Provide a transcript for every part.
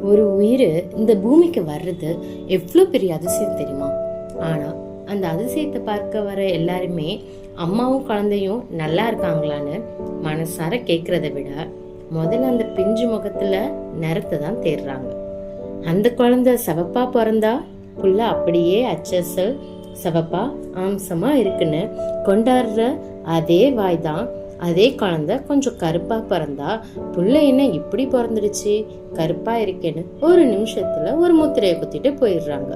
ஒரு உயிர் இந்த பூமிக்கு வர்றது எவ்வளோ பெரிய அதிசயம் தெரியுமா? ஆனால் அந்த அதிசயத்தை பார்க்க வர எல்லாருமே அம்மாவும் குழந்தையும் நல்லா இருக்காங்களான்னு மனசார கேட்கறத விட முதல்ல அந்த பிஞ்சு முகத்துல நிறத்தை தான் தேடுறாங்க. அந்த குழந்தை சிவப்பா பிறந்தா புள்ள அப்படியே அச்சசல் சிவப்பா அம்சமா இருக்குன்னு கொண்டாடுற அதே வாய் தான் அதே குழந்தை கொஞ்சம் கருப்பா பிறந்தா புள்ள என்ன இப்படி பிறந்துடுச்சு கருப்பா இருக்கேன்னு ஒரு நிமிஷத்துல ஒரு முத்திரையை குத்திட்டு போயிடுறாங்க.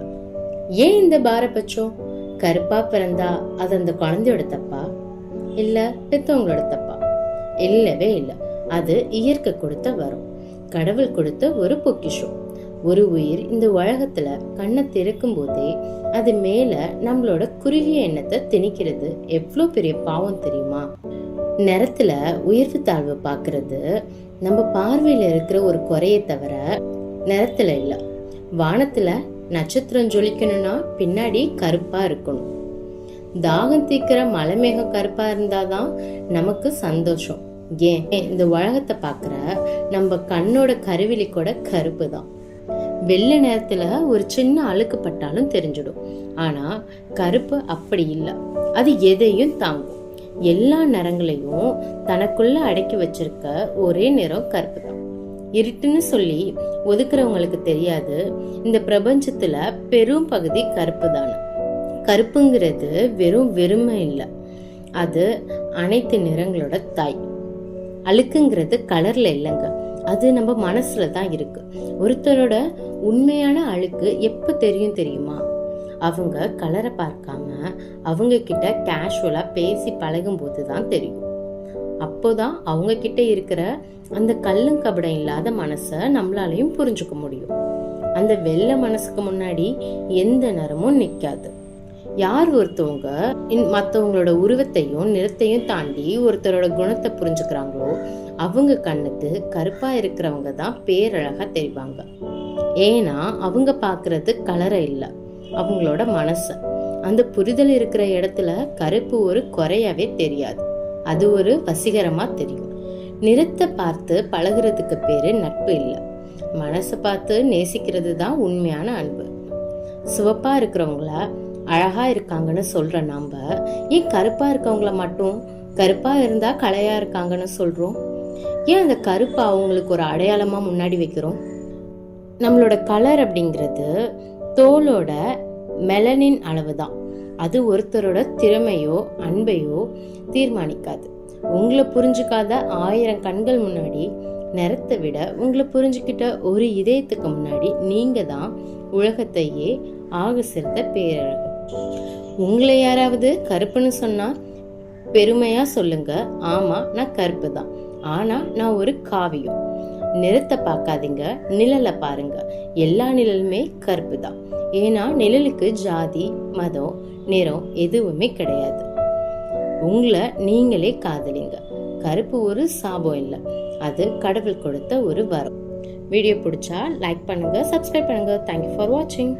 ஏன் இந்த பாரபட்சம்? கருப்பா பிறந்தா அது அந்த குழந்தையோட தப்பா இல்ல பெத்தவங்களோட தப்பா? இல்லவே இல்லை. அது இயற்கை கொடுத்த வரும், கடவுள் கொடுத்த ஒரு பொக்கிஷம். ஒரு உயிர் இந்த உலகத்துல கண்ணை திறக்கும் போதே அது மேல நம்மளோட குறுகிய எண்ணத்தை திணிக்கிறது எவ்வளோ பெரிய பாவம் தெரியுமா? நிறத்துல உயர்வு தாழ்வு பாக்குறது நம்ம பார்வையில இருக்கிற ஒரு குறைய தவிர நிறத்துல இல்ல. வானத்துல நட்சத்திரம் ஜொலிக்கணும்னா பின்னாடி கருப்பா இருக்கணும். தாகம் தீக்கிற மலை மேகம் கருப்பா இருந்தாதான் நமக்கு சந்தோஷம். ஏன் இந்த உலகத்தை பாக்குற நம்ம கண்ணோட கருவிழி கூட கருப்பு தான். வெள்ளை நேரத்துல ஒரு சின்ன அழுக்கு பட்டாலும் தெரிஞ்சிடும். ஆனா கருப்பு அப்படி இல்லை. அது எதையும் தாங்கும். எல்லா நிறங்களையும் தனக்குள்ள அடக்கி வச்சிருக்க ஒரே நிறம் கருப்பு தான். இருட்டுன்னு சொல்லி ஒதுக்குறவங்களுக்கு தெரியாது, இந்த பிரபஞ்சத்துல பெரும் பகுதி கருப்பு தானே. கருப்புங்கிறது வெறும் வெறுமை இல்லை, அது அனைத்து நிறங்களோட தாய். அழுக்குங்கிறது கலர்ல இல்லைங்க, அது நம்ம மனசுல தான் இருக்கு. ஒருத்தரோட உண்மையான அழுக்கு எப்ப தெரியும் தெரியுமா? அவங்க கலரை பார்க்காம அவங்க கிட்ட கேஷுவலா பேசி பழகும் போதுதான் தெரியும். அப்போதான் அவங்க கிட்ட இருக்கிற அந்த கல்லும் கபடம் இல்லாத மனச நம்மளாலையும் புரிஞ்சுக்க முடியும். அந்த வெள்ளை மனசுக்கு முன்னாடி எந்த நிறமும் நிக்காது. யார் ஒருத்தவங்க மற்றவங்களோட உருவத்தையும் நிறத்தையும் தாண்டி ஒருத்தரோட குணத்தை புரிஞ்சுக்கிறாங்களோ அவங்க கண்ணுக்கு கருப்பா இருக்கிறவங்க தான் பேரழகா தெரிவாங்க. ஏன்னா அவங்க பாக்குறது கலரை இல்ல, அவங்களோட மனச. அந்த புரிதல் இருக்கிற இடத்துல கருப்பு ஒரு குறையாவே தெரியாது, அது ஒரு வசீகரமா தெரியும். நிறத்தை பார்த்து பழகுறதுக்கு பேரு நட்பு இல்ல, மனசை பார்த்து நேசிக்கிறது தான் உண்மையான அன்பு. சிவப்பா இருக்கிறவங்கள அழகா இருக்காங்கன்னு சொல்ற நாம ஏன் கருப்பா இருக்கவங்கள மட்டும் கருப்பா இருந்தா கலையா இருக்காங்கன்னு சொல்றோம்? ஏன் அந்த கருப்பை அவங்களுக்கு ஒரு அடையாளமா முன்னாடி வைக்கிறோம்? நம்மளோட கலர் அப்படிங்கிறது தோலோட மெலனின் அளவு தான். அது ஒருத்தரோட திறமையோ அன்பையோ தீர்மானிக்காது. உங்களை புரிஞ்சுக்காத 1000 கண்கள் முன்னாடி நிறத்தை விட உங்களை புரிஞ்சுக்கிட்ட ஒரு இதயத்துக்கு முன்னாடி நீங்க தான் உலகத்தையே ஆக சிறந்த பேரழகு. உங்களை யாராவது கருப்புன்னு சொன்னா பெருமையா சொல்லுங்க, ஆமா நான் கருப்பு தான், ஆனா நான் ஒரு காவியம். நிறத்தை பார்க்காதீங்க, நிழலை பாருங்க. எல்லா நிழலுமே கருப்பு தான். ஏன்னா நிழலுக்கு ஜாதி மதம் நிறம் எதுவுமே கிடையாது. உங்களை நீங்களே காதலிங்க. கருப்பு ஒரு சாபம் இல்லை, அது கடவுள் கொடுத்த ஒரு வரம். வீடியோ பிடிச்சா லைக் பண்ணுங்க, சப்ஸ்கிரைப் பண்ணுங்க. தேங்க்யூ ஃபார் வாட்சிங்.